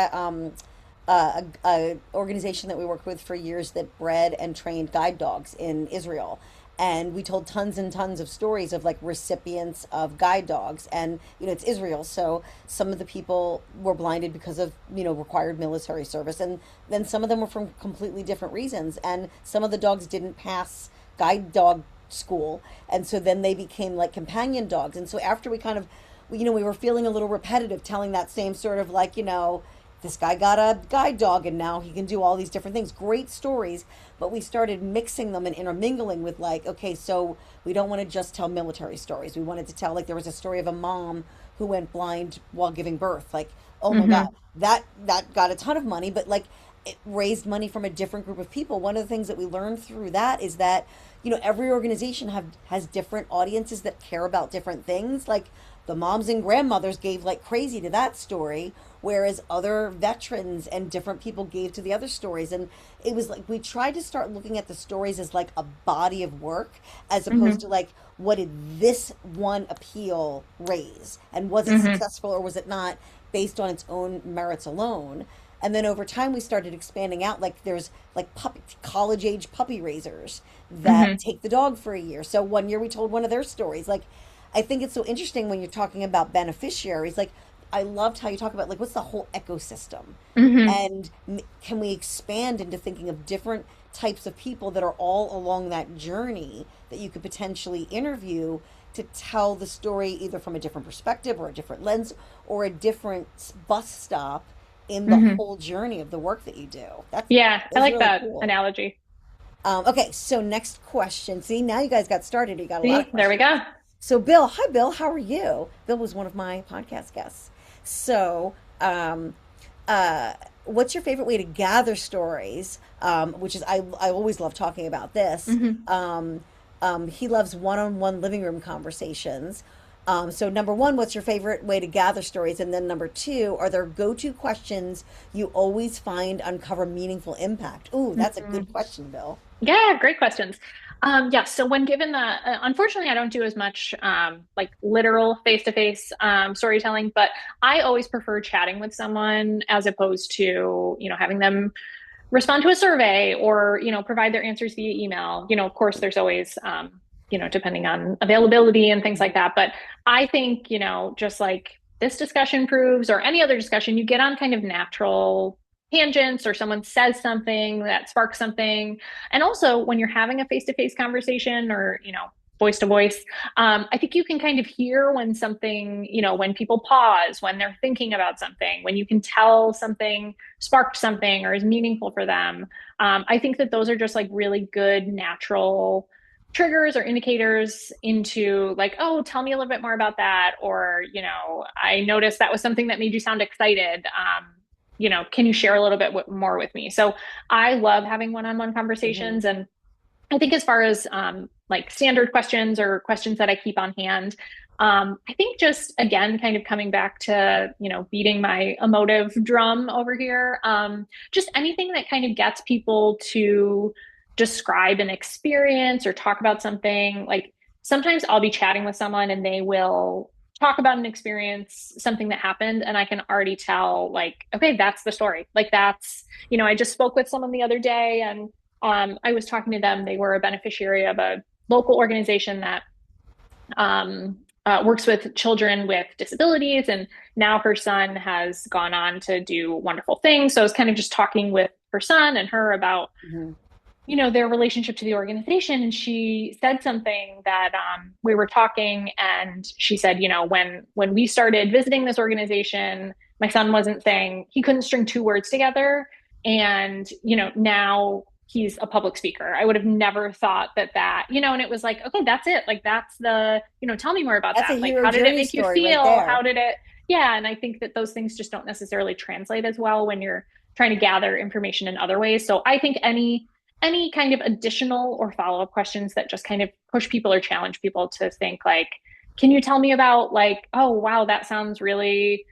a organization that we worked with for years that bred and trained guide dogs in Israel. And we told tons and tons of stories of like recipients of guide dogs. And, it's Israel. So some of the people were blinded because of, required military service. And then some of them were from completely different reasons. And some of the dogs didn't pass guide dog school. And so then they became like companion dogs. And so after we kind of, we were feeling a little repetitive telling that same sort of like, this guy got a guide dog and now he can do all these different things. Great stories, but we started mixing them and intermingling with like, okay, so we don't want to just tell military stories. We wanted to tell, like, there was a story of a mom who went blind while giving birth. Like, oh my God, Mm-hmm. that got a ton of money, but like it raised money from a different group of people. One of the things that we learned through that is that, every organization has different audiences that care about different things. Like the moms and grandmothers gave like crazy to that story, whereas other veterans and different people gave to the other stories. And it was like we tried to start looking at the stories as like a body of work, as opposed Mm-hmm. to like, what did this one appeal raise, and was it Mm-hmm. successful or was it not, based on its own merits alone. And then over time we started expanding out, like there's like college age puppy raisers that Mm-hmm. take the dog for a year. So one year we told one of their stories. Like, I think it's so interesting when you're talking about beneficiaries. Like, I loved how you talk about like what's the whole ecosystem, Mm-hmm. and can we expand into thinking of different types of people that are all along that journey that you could potentially interview to tell the story either from a different perspective or a different lens or a different bus stop in the Mm-hmm. whole journey of the work that you do. That's Yeah, I that's like really that cool. analogy. Okay, so next question. See, now you guys got started. You got a lot of See, there we questions. go. So, Bill, hi, Bill. How are you? Bill was one of my podcast guests. So, what's your favorite way to gather stories which is I always love talking about this. Hmm. He loves one-on-one living room conversations. So number one, what's your favorite way to gather stories? And then number two, are there go-to questions you always find uncover meaningful impact? Ooh, that's a good question, Bill. Yeah, great questions. Yeah, so when given the, unfortunately, I don't do as much like literal face-to-face storytelling, but I always prefer chatting with someone as opposed to, having them respond to a survey or, provide their answers via email. Of course, there's always, depending on availability and things like that. But I think, just like this discussion proves, or any other discussion, you get on kind of natural tangents or someone says something that sparks something. And also when you're having a face-to-face conversation or, voice to voice, I think you can kind of hear when something, when people pause, when they're thinking about something, when you can tell something sparked something or is meaningful for them. I think that those are just like really good natural triggers or indicators into like, oh, tell me a little bit more about that. Or, I noticed that was something that made you sound excited. Can you share a little bit more with me? So I love having one-on-one Hmm. conversations. And I think as far as like standard questions or questions that I keep on hand, I think just again, kind of coming back to, beating my emotive drum over here, just anything that kind of gets people to describe an experience or talk about something. Like sometimes I'll be chatting with someone and they will talk about an experience, something that happened, and I can already tell, like, okay, that's the story. Like that's, I just spoke with someone the other day and I was talking to them. They were a beneficiary of a local organization that works with children with disabilities. And now her son has gone on to do wonderful things. So I was kind of just talking with her son and her about, Hmm. their relationship to the organization. And she said something that we were talking, and she said, when we started visiting this organization, my son wasn't saying, he couldn't string two words together. And, now he's a public speaker. I would have never thought and it was like, okay, that's it. Like, that's tell me more about That's a that. Like, hero how did it journey make you story right feel? there. Yeah. And I think that those things just don't necessarily translate as well when you're trying to gather information in other ways. So I think any kind of additional or follow-up questions that just kind of push people or challenge people to think like, can you tell me about, like, oh wow, that sounds really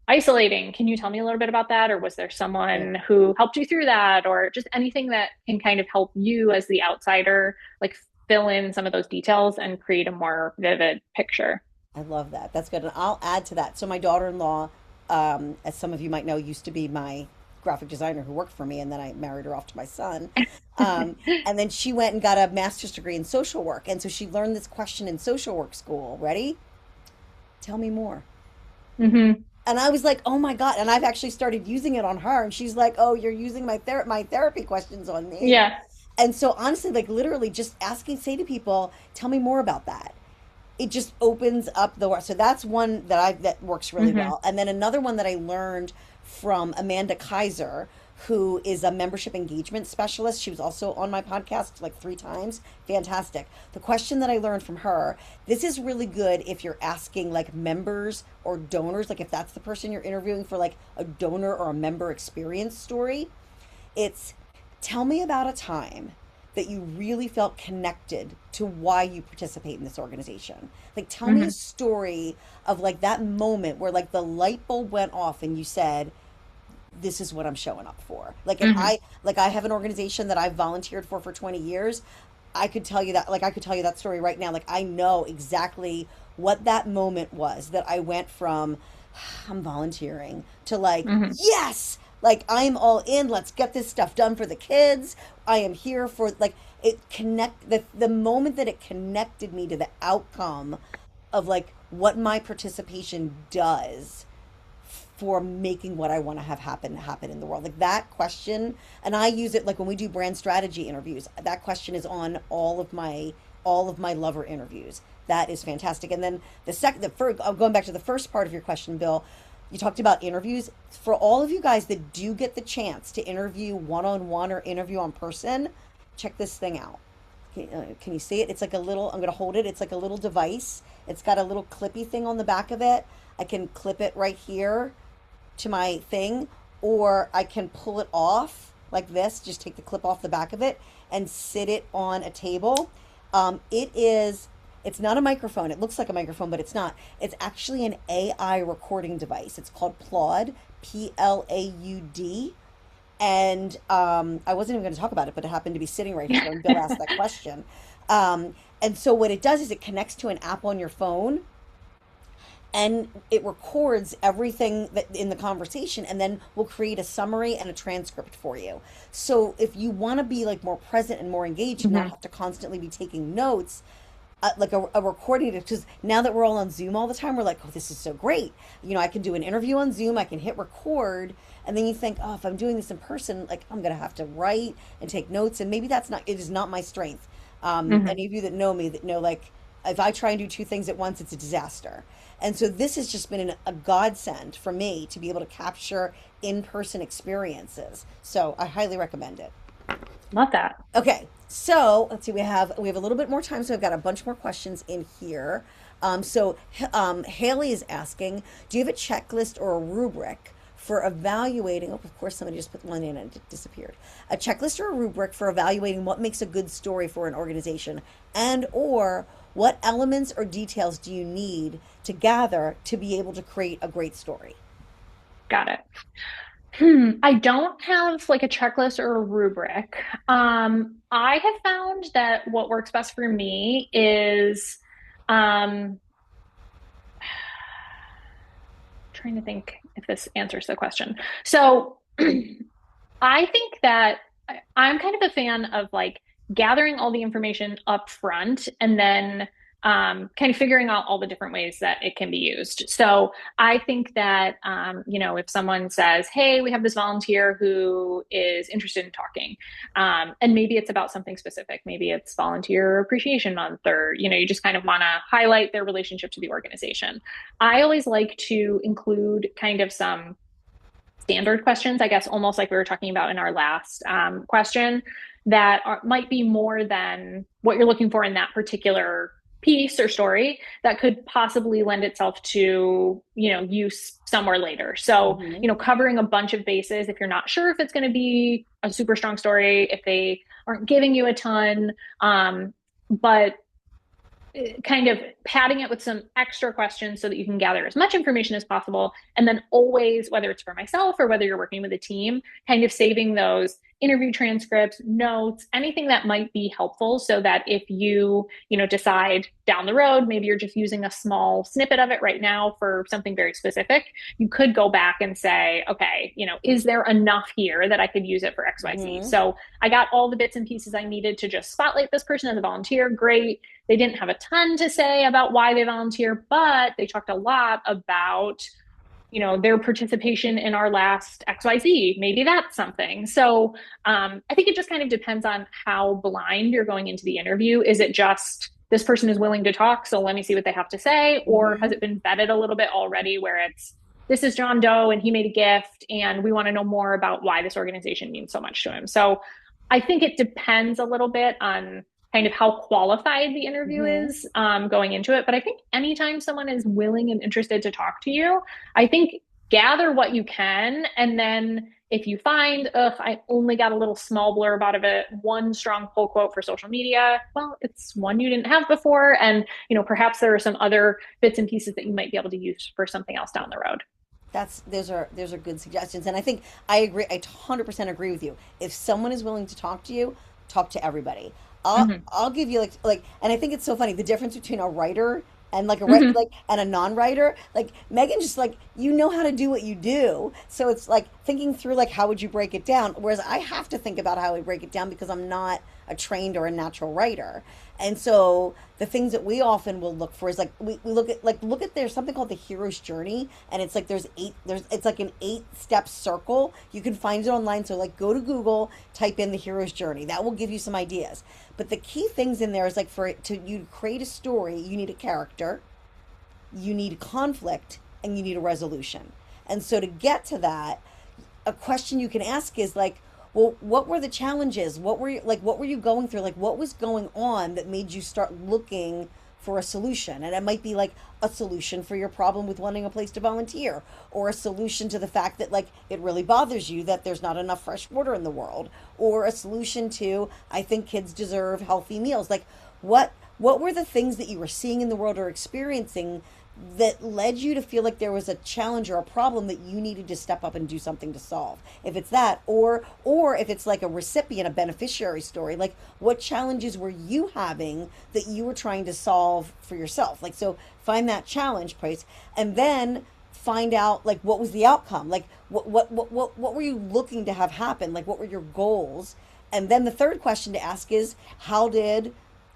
isolating, can you tell me a little bit about that, or was there Right. someone who helped you through that, or just anything that can kind of help you as the outsider like fill in some of those details and create a more vivid picture. I love that. That's good. And I'll add to that. So my daughter-in-law, as some of you might know, used to be my graphic designer who worked for me, and then I married her off to my son. And then she went and got a master's degree in social work. And so she learned this question in social work school. Ready? Tell me more. Hmm. And I was like, oh my God. And I've actually started using it on her. And she's like, oh, you're using my therapy questions on me. Yeah. And so honestly, like literally just asking, say to people, tell me more about that. It just opens up the door. So that's one that works really Hmm. well. And then another one that I learned from Amanda Kaiser, who is a membership engagement specialist. She was also on my podcast like 3 times. Fantastic. The question that I learned from her, this is really good if you're asking like members or donors, like if that's the person you're interviewing for like a donor or a member experience story. It's tell me about a time that you really felt connected to why you participate in this organization. Like tell me a Hmm. story of like that moment where like the light bulb went off and you said, this is what I'm showing up for. Like if Hmm. I have an organization that I've volunteered for 20 years, I could tell you that like I could tell you that story right now. Like I know exactly what that moment was that I went from I'm volunteering to like Hmm. yes, like I'm all in. Let's get this stuff done for the kids. I am here for like it connect the moment that it connected me to the outcome of like what my participation does for making what I want to have happen in the world. Like that question, and I use it like when we do brand strategy interviews. That question is on all of my lover interviews. That is fantastic. And then the first, going back to the first part of your question, Bill, you talked about interviews. For all of you guys that do get the chance to interview one on one or interview on person, check this thing out. Can you see it? It's like a little, I'm going to hold it. It's like a little device. It's got a little clippy thing on the back of it. I can clip it right here to my thing, or I can pull it off like this. Just take the clip off the back of it and sit it on a table. It is. It's not a microphone. It looks like a microphone, but it's not. It's actually an AI recording device. It's called Plaud, Plaud. And I wasn't even going to talk about it, but it happened to be sitting right here when Bill asked that question. And so what it does is it connects to an app on your phone, and it records everything that in the conversation, and then we'll create a summary and a transcript for you. So if you want to be like more present and more engaged and not Mhm. have to constantly be taking notes, like a recording, because now that we're all on Zoom all the time, we're like, oh, this is so great. I can do an interview on Zoom, I can hit record, and then you think, oh, if I'm doing this in person, like I'm gonna have to write and take notes, and maybe it is not my strength. Mhm. Any of you that know me that know, like, if I try and do two things at once, it's a disaster. And so this has just been a godsend for me to be able to capture in-person experiences. So I highly recommend it. Love that. Okay, so let's see. We have a little bit more time, so I've got a bunch more questions in here. Haley is asking, do you have a checklist or a rubric for evaluating? Oh, of course, somebody just put one in and it disappeared. A checklist or a rubric for evaluating what makes a good story for an organization, and or what elements or details do you need to gather to be able to create a great story? Got it. I don't have like a checklist or a rubric. I have found that what works best for me is um, trying to think if this answers the question. So I think that I'm kind of a fan of like gathering all the information up front and then kind of figuring out all the different ways that it can be used. So I think that, if someone says, hey, we have this volunteer who is interested in talking, and maybe it's about something specific, maybe it's volunteer appreciation month, or, you just kind of want to highlight their relationship to the organization. I always like to include kind of some standard questions, I guess, almost like we were talking about in our last question, that might be more than what you're looking for in that particular piece or story that could possibly lend itself to, use somewhere later. So, Hmm. covering a bunch of bases if you're not sure if it's going to be a super strong story, if they aren't giving you a ton, but kind of padding it with some extra questions so that you can gather as much information as possible. And then always, whether it's for myself or whether you're working with a team, kind of saving those interview transcripts, notes, anything that might be helpful so that if decide down the road, maybe you're just using a small snippet of it right now for something very specific, you could go back and say, okay, is there enough here that I could use it for XYZ? Hmm. So I got all the bits and pieces I needed to just spotlight this person as a volunteer. Great. They didn't have a ton to say about why they volunteer, but they talked a lot about, their participation in our last XYZ. Maybe that's something. So I think it just kind of depends on how blind you're going into the interview. Is it just this person is willing to talk, so let me see what they have to say? Or has Hmm. it been vetted a little bit already where it's, this is John Doe and he made a gift and we want to know more about why this organization means so much to him? So I think it depends a little bit on kind of how qualified the interview Hmm. is going into it. But I think anytime someone is willing and interested to talk to you, I think gather what you can. And then if you find, ugh, I only got a little small blurb out of it, one strong pull quote for social media, well, it's one you didn't have before. And, perhaps there are some other bits and pieces that you might be able to use for something else down the road. That's those are good suggestions, and I think I agree. I 100% agree with you. If someone is willing to talk to you, talk to everybody. Mm-hmm. I'll give you like, and I think it's so funny the difference between a writer and like Mm-hmm. and a non-writer. Like Megan, just like you know how to do what you do, so it's like thinking through like how would you break it down. Whereas I have to think about how I break it down because I'm not a trained or a natural writer. And so the things that we often will look for is like we look at there's something called the hero's journey, and it's like there's it's like an 8-step circle. You can find it online. So like go to Google, type in the hero's journey. That will give you some ideas. But the key things in there is like for it to you create a story, you need a character, you need conflict, and you need a resolution. And so to get to that, a question you can ask is like, well, what were the challenges? What were you going through? Like what was going on that made you start looking for a solution. And it might be like a solution for your problem with wanting a place to volunteer, or a solution to the fact that like it really bothers you that there's not enough fresh water in the world, or a solution to I think kids deserve healthy meals. Like what were the things that you were seeing in the world or experiencing that led you to feel like there was a challenge or a problem that you needed to step up and do something to solve? If it's that, or if it's like a recipient, a beneficiary story, like what challenges were you having that you were trying to solve for yourself? Like, so find that challenge place, and then find out like what was the outcome, like what were you looking to have happen, like what were your goals. And then the third question to ask is, how did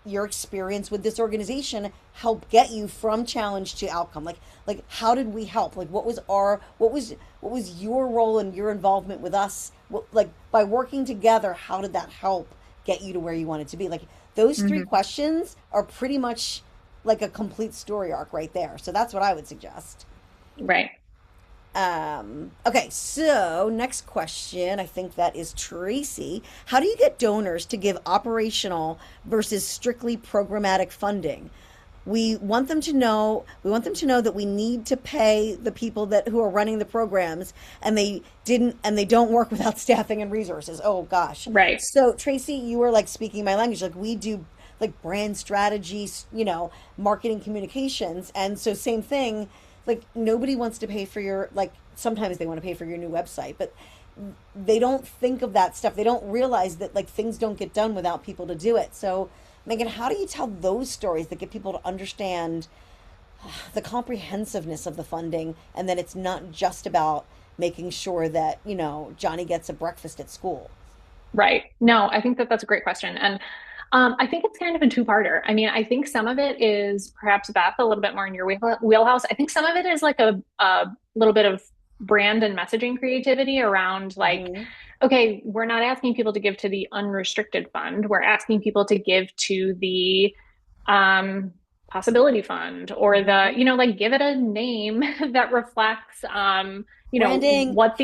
your experience with this organization help get you from challenge to outcome? Like how did we help? Like what was your role and your involvement with us? Like by working together, how did that help get you to where you wanted to be? Like those three Hmm. questions are pretty much like a complete story arc right there. So that's what I would suggest. Right. Okay, so next question, I think that is Tracy. How do you get donors to give operational versus strictly programmatic funding? We want them to know that we need to pay the people that who are running the programs, and they don't work without staffing and resources. Oh gosh. Right. So Tracy, you were like speaking my language. Like we do like brand strategies, marketing communications. And so same thing, like nobody wants to pay for your, like sometimes they want to pay for your new website, but they don't think of that stuff. They don't realize that like things don't get done without people to do it. So Megan, how do you tell those stories that get people to understand the comprehensiveness of the funding, and that it's not just about making sure that, Johnny gets a breakfast at school? Right. No, I think that that's a great question. And I think it's kind of a two-parter. I mean, I think some of it is perhaps Beth, a little bit more in your wheelhouse. I think some of it is like a little bit of brand and messaging creativity around like, Hmm. okay, we're not asking people to give to the unrestricted fund. We're asking people to give to the um, possibility fund or the, Hmm. like give it a name that reflects, Branding. what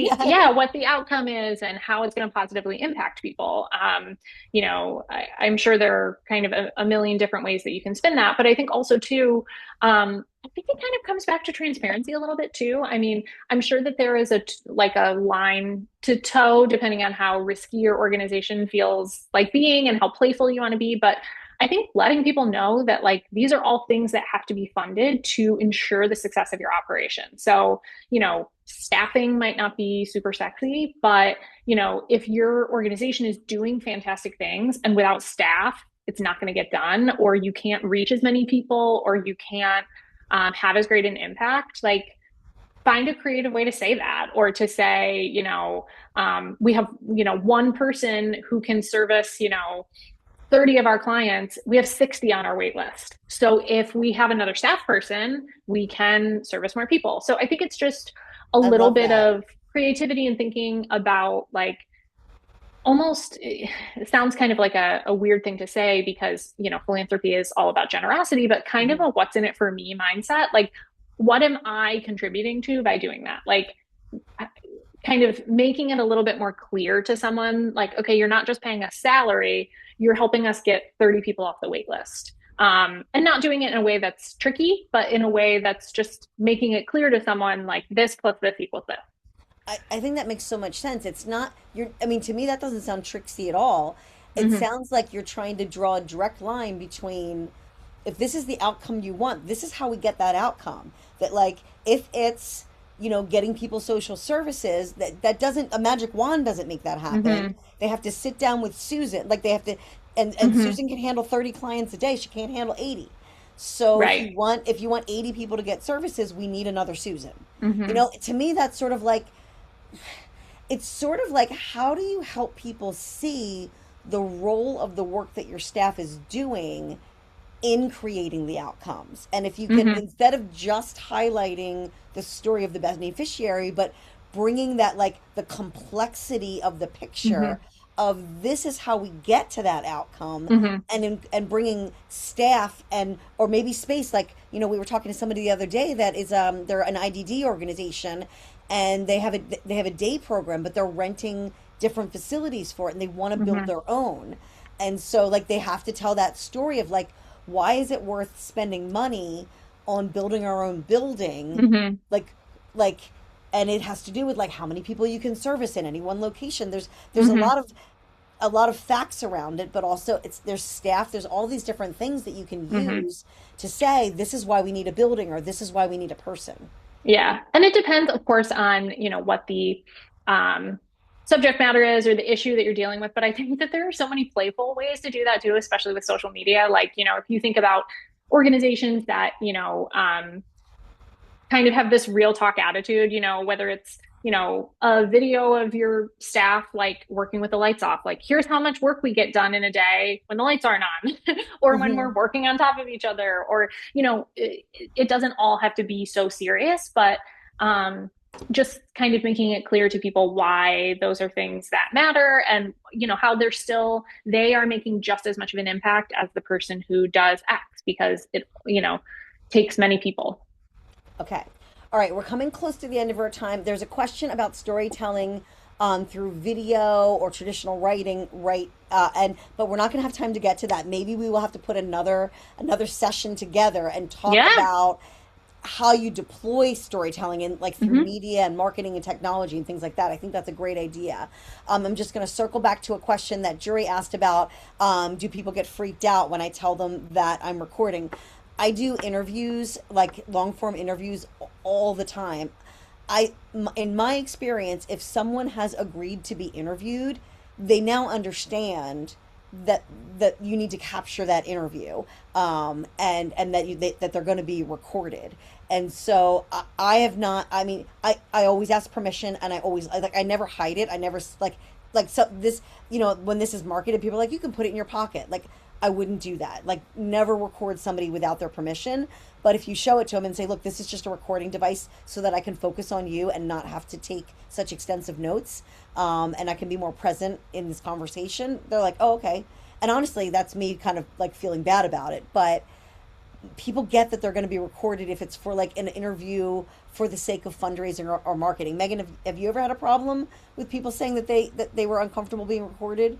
what the outcome is and how it's going to positively impact people. I'm sure there are kind of a million different ways that you can spin that, but I think also too, I think it kind of comes back to transparency a little bit too. I mean, I'm sure that there is like a line to toe depending on how risky your organization feels like being and how playful you want to be. But I think letting people know that like these are all things that have to be funded to ensure the success of your operation. So, staffing might not be super sexy, but if your organization is doing fantastic things and without staff, it's not going to get done, or you can't reach as many people, or you can't have as great an impact, like find a creative way to say that, or to say, we have, one person who can service, 30 of our clients, we have 60 on our wait list. So if we have another staff person, we can service more people. So I think it's just a I little love bit that. of creativity and thinking about like almost, it sounds kind of like a weird thing to say because, philanthropy is all about generosity, but kind of Mhm. a what's in it for me mindset. Like, what am I contributing to by doing that? Like, kind of making it a little bit more clear to someone like, okay, you're not just paying us salary, you're helping us get 30 people off the wait list. And not doing it in a way that's tricky, but in a way that's just making it clear to someone like this plus this equals this. I think that makes so much sense. It's not I mean, to me that doesn't sound tricksy at all. It Mm-hmm. sounds like you're trying to draw a direct line between, if this is the outcome you want, this is how we get that outcome. That like if it's, getting people social services, that doesn't, a magic wand doesn't make that happen. Mm-hmm. They have to sit down with Susan. Like they have to, and Mm-hmm. Susan can handle 30 clients a day. She can't handle 80. So if you Right. want if you want 80 people to get services, we need another Susan. Mm-hmm. To me that's sort of like, it's sort of like, how do you help people see the role of the work that your staff is doing in creating the outcomes? And if you can, Mm-hmm. instead of just highlighting the story of the beneficiary, but bringing that, like the complexity of the Mm-hmm. picture of this is how we get to that outcome, Mm-hmm. and bringing staff and or maybe space, like we were talking to somebody the other day that is they're an IDD organization, and they have a day program, but they're renting different facilities for it, and they want to build Mm-hmm. their own. And so like they have to tell that story of like, why is it worth spending money on building our own building? Hmm. Like, like, and it has to do with like how many people you can service in any one location. There's Hmm. a lot of facts around it, but also there's staff, there's all these different things that you can Hmm. use to say this is why we need a building or this is why we need a person. Yeah. And it depends, of course, on, what the um, subject matter is or the issue that you're dealing with. But I think that there are so many playful ways to do that too, especially with social media. Like, if you think about organizations that, kind of have this real talk attitude, whether it's, a video of your staff like working with the lights off, like here's how much work we get done in a day when the lights aren't on, or when Hmm. we're working on top of each other, or, it doesn't all have to be so serious, but um, just kind of making it clear to people why those are things that matter and, how they are making just as much of an impact as the person who does X because it, takes many people. Okay. All right, we're coming close to the end of our time. There's a question about storytelling through video or traditional writing, right? And but we're not going to have time to get to that. Maybe we will have to put another session together and talk Yeah. about how you deploy storytelling in like through Hmm. media and marketing and technology and things like that. I think that's a great idea. I'm just going to circle back to a question that Jury asked about. Do people get freaked out when I tell them that I'm recording? I do interviews, like long form interviews, all the time. In my experience, if someone has agreed to be interviewed, they now understand that you need to capture that interview, and that they're going to be recorded. And so I have not. I mean, I always ask permission, and I never hide it. I never like so this. When this is marketed, people are like, you can put it in your pocket. Like I wouldn't do that. Like never record somebody without their permission. But if you show it to them and say, look, this is just a recording device so that I can focus on you and not have to take such extensive notes, and I can be more present in this conversation, they're like, oh, okay. And honestly, that's me kind of like feeling bad about it. But people get that they're going to be recorded if it's for like an interview for the sake of fundraising or marketing. Megan, have you ever had a problem with people saying that they were uncomfortable being recorded?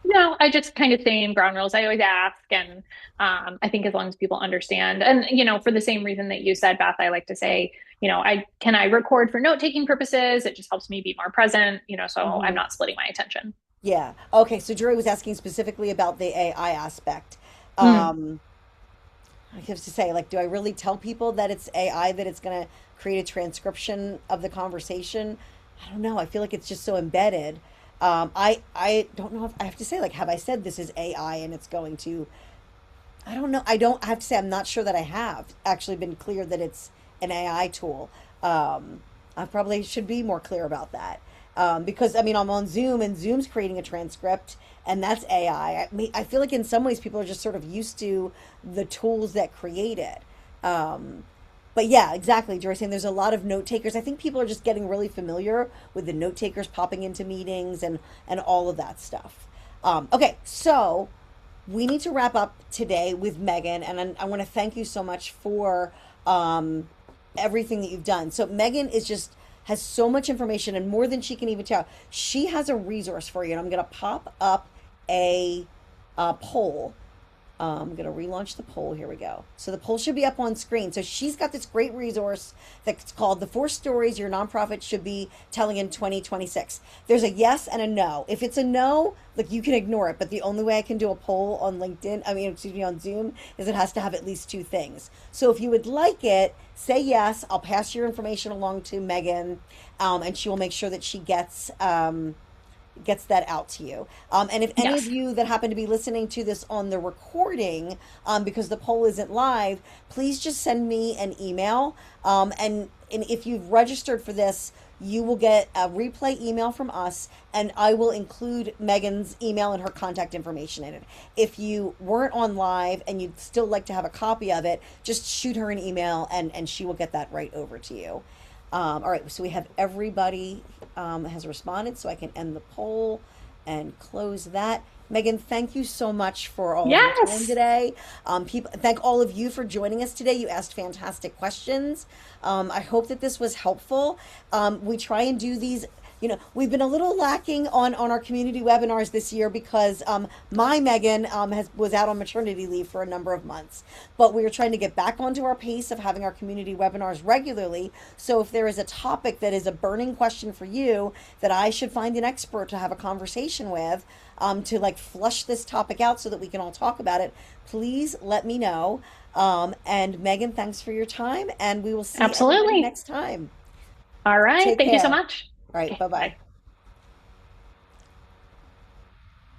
No, I just kind of same ground rules. I always ask, and I think as long as people understand, and for the same reason that you said, Beth, I like to say, I record for note taking purposes. It just helps me be more present, so I'm Hmm. not splitting my attention. Yeah. Okay. So Jury was asking specifically about the AI aspect. Mm. Um, I have to say, like, do I really tell people that it's AI, that it's going to create a transcription of the conversation? I don't know. I feel like it's just so embedded. I don't know if I have to say, like, have I said this is AI and it's going to, I don't know. I have to say, I'm not sure that I have actually been clear that it's an AI tool. I probably should be more clear about that. Because I mean, I'm on Zoom and Zoom's creating a transcript and that's AI. I feel like in some ways people are just sort of used to the tools that create it. Um, but yeah, exactly. Joyce saying there's a lot of note takers. I think people are just getting really familiar with the note takers popping into meetings and all of that stuff. Okay, so we need to wrap up today with Megan, and I want to thank you so much for um, everything that you've done. So Megan is just has so much information and more than she can even tell. She has a resource for you, and I'm going to pop up a poll. I'm going to relaunch the poll. Here we go. So the poll should be up on screen. So she's got this great resource that's called The Four Stories Your Nonprofit Should Be Telling in 2026. There's a yes and a no. If it's a no, like you can ignore it. But the only way I can do a poll on LinkedIn, excuse me, on Zoom, is it has to have at least two things. So if you would like it, say yes. I'll pass your information along to Megan, and she will make sure that she gets that out to you. And if any of Yes. you that happen to be listening to this on the recording, because the poll isn't live, please just send me an email. And if you've registered for this, you will get a replay email from us, and I will include Megan's email and her contact information in it. If you weren't on live and you'd still like to have a copy of it, just shoot her an email, and she will get that right over to you. All right, so we have everybody has responded, so I can end the poll and close that. Megan, thank you so much for all of your time Yes. today. Thank all of you for joining us today. You asked fantastic questions. I hope that this was helpful. We try and do these. we've been a little lacking on our community webinars this year because my Megan was out on maternity leave for a number of months, but we are trying to get back onto our pace of having our community webinars regularly. So if there is a topic that is a burning question for you that I should find an expert to have a conversation with, to like flush this topic out so that we can all talk about it, please let me know. And Megan, thanks for your time, and we will see everybody Absolutely. next time. All right. Take Thank you so care. much. All right, Okay. bye bye. Bye.